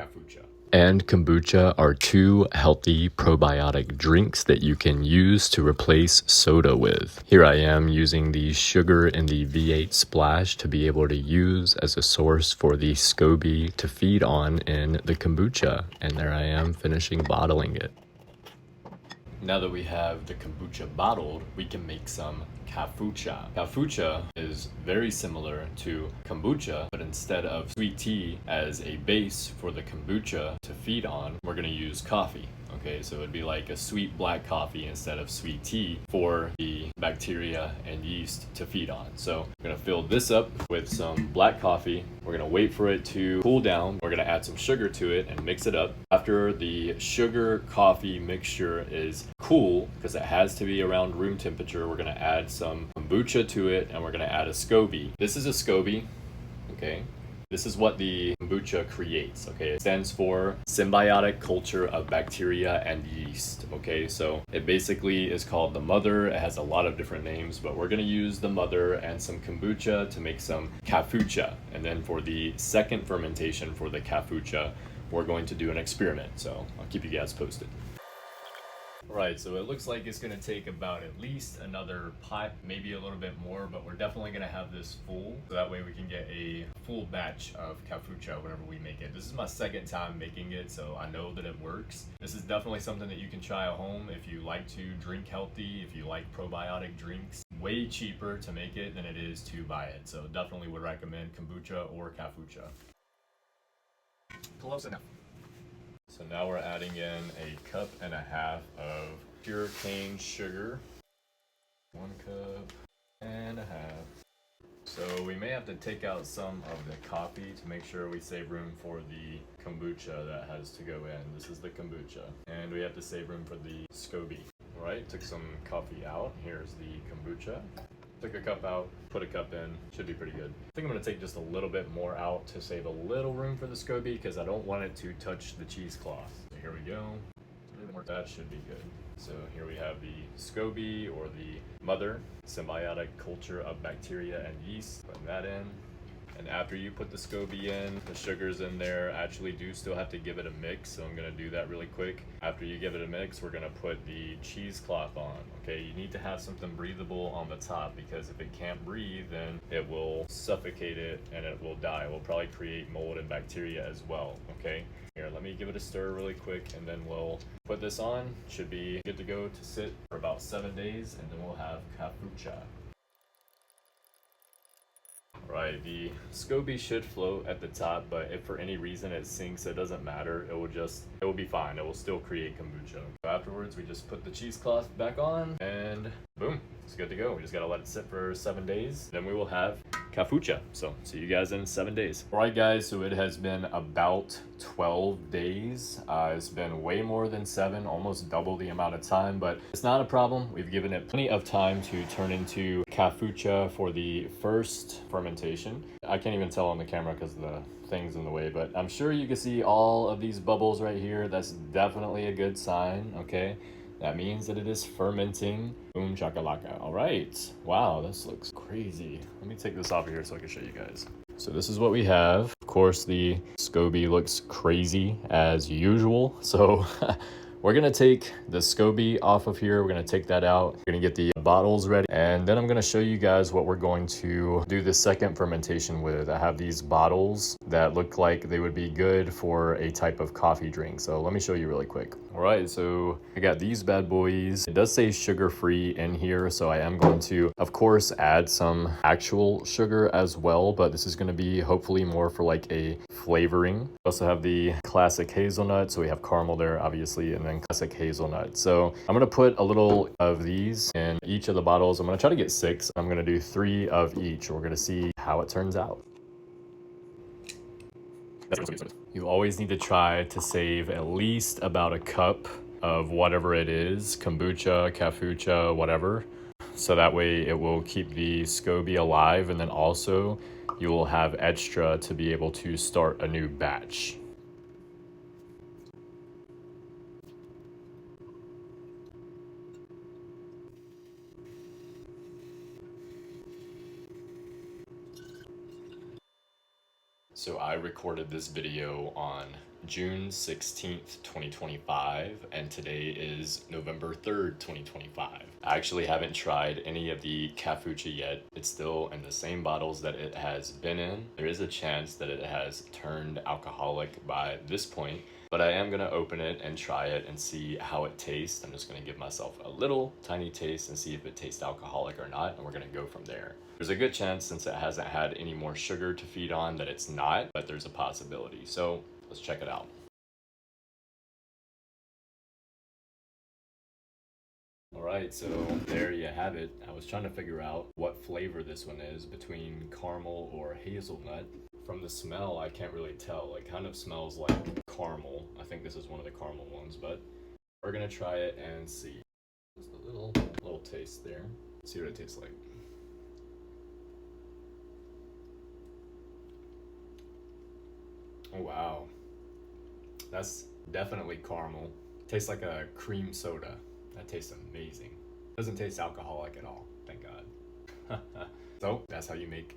Koffucha. And kombucha are two healthy probiotic drinks that you can use to replace soda with. Here I am using the sugar in the V8 splash to be able to use as a source for the SCOBY to feed on in the kombucha. And there I am finishing bottling it. Now that we have the kombucha bottled, we can make some Koffucha. Koffucha is very similar to kombucha, but instead of sweet tea as a base for the kombucha to feed on, we're gonna use coffee. Okay, so it'd be like a sweet black coffee instead of sweet tea for the bacteria and yeast to feed on. So we're gonna fill this up with some black coffee. We're gonna wait for it to cool down. We're gonna add some sugar to it and mix it up. After the sugar coffee mixture is cool, because it has to be around room temperature, we're gonna add some kombucha to it and we're gonna add a SCOBY. This is a SCOBY, okay? This is what the kombucha creates, okay? It stands for symbiotic culture of bacteria and yeast, okay? So it basically is called the mother. It has a lot of different names, but we're gonna use the mother and some kombucha to make some Koffucha. And then for the second fermentation for the Koffucha, we're going to do an experiment. So I'll keep you guys posted. Right, so it looks like it's going to take about at least another pot, maybe a little bit more, but we're definitely going to have this full, so that way we can get a full batch of Koffucha whenever we make it. This is my second time making it, so I know that it works. This is definitely something that you can try at home if you like to drink healthy, if you like probiotic drinks. Way cheaper to make it than it is to buy it, so definitely would recommend kombucha or Koffucha. Close enough. So now we're adding in 1.5 cups of pure cane sugar. 1.5 cups. So we may have to take out some of the coffee to make sure we save room for the kombucha that has to go in. This is the kombucha. And we have to save room for the SCOBY. Alright, took some coffee out. Here's the kombucha. Took a cup out, put a cup in, should be pretty good. I think I'm gonna take just a little bit more out to save a little room for the SCOBY because I don't want it to touch the cheesecloth. So here we go. That should be good. So here we have the SCOBY, or the mother, symbiotic culture of bacteria and yeast. Putting that in. And after you put the SCOBY in, the sugars in there, actually do still have to give it a mix, so I'm gonna do that really quick. After you give it a mix, we're gonna put the cheesecloth on, okay? You need to have something breathable on the top, because if it can't breathe, then it will suffocate it and it will die. It will probably create mold and bacteria as well, okay? Here, let me give it a stir really quick, and then we'll put this on. Should be good to go to sit for about 7 days, and then we'll have Koffucha. Right, the SCOBY should float at the top, but if for any reason it sinks, it doesn't matter. It will be fine. It will still create kombucha. So afterwards, we just put the cheesecloth back on, and boom, it's good to go. We just gotta let it sit for 7 days. Then we will have Koffucha. So see you guys in 7 days. All right, guys. So it has been about 12 days. It's been way more than 7, almost double the amount of time, but it's not a problem. We've given it plenty of time to turn into Koffucha for the first fermentation. I can't even tell on the camera because the thing's in the way, but I'm sure you can see all of these bubbles right here. That's definitely a good sign, okay? That means that it is fermenting. Boom shakalaka. All right. Wow, this looks crazy. Let me take this off of here so I can show you guys. So this is what we have. Of course, the SCOBY looks crazy as usual. So we're gonna take the SCOBY off of here. We're gonna take that out. We're gonna get the bottles ready. And then I'm gonna show you guys what we're going to do the second fermentation with. I have these bottles that look like they would be good for a type of coffee drink. So let me show you really quick. All right, so I got these bad boys. It does say sugar-free in here, so I am going to, of course, add some actual sugar as well, but this is gonna be hopefully more for like a flavoring. We also have the classic hazelnut, so we have caramel there, obviously, and then classic hazelnut. So I'm gonna put a little of these in each of the bottles. I'm gonna try to get 6. I'm gonna do 3 of each. We're gonna see how it turns out. You always need to try to save at least about a cup of whatever it is, kombucha, Koffucha, whatever. So that way it will keep the SCOBY alive, and then also you will have extra to be able to start a new batch. So I recorded this video on June 16th, 2025, and today is November 3rd, 2025. I actually haven't tried any of the Koffucha yet. It's still in the same bottles that it has been in. There is a chance that it has turned alcoholic by this point, but I am gonna open it and try it and see how it tastes. I'm just gonna give myself a little tiny taste and see if it tastes alcoholic or not, and we're gonna go from there. There's a good chance, since it hasn't had any more sugar to feed on, that it's not, but there's a possibility. So let's check it out. All right, so there you have it. I was trying to figure out what flavor this one is, between caramel or hazelnut. From the smell, I can't really tell. It kind of smells like caramel. I think this is one of the caramel ones, but we're gonna try it and see. Just a little taste there. See what it tastes like. Oh wow, that's definitely caramel. Tastes like a cream soda. That tastes amazing. Doesn't taste alcoholic at all, thank God. So that's how you make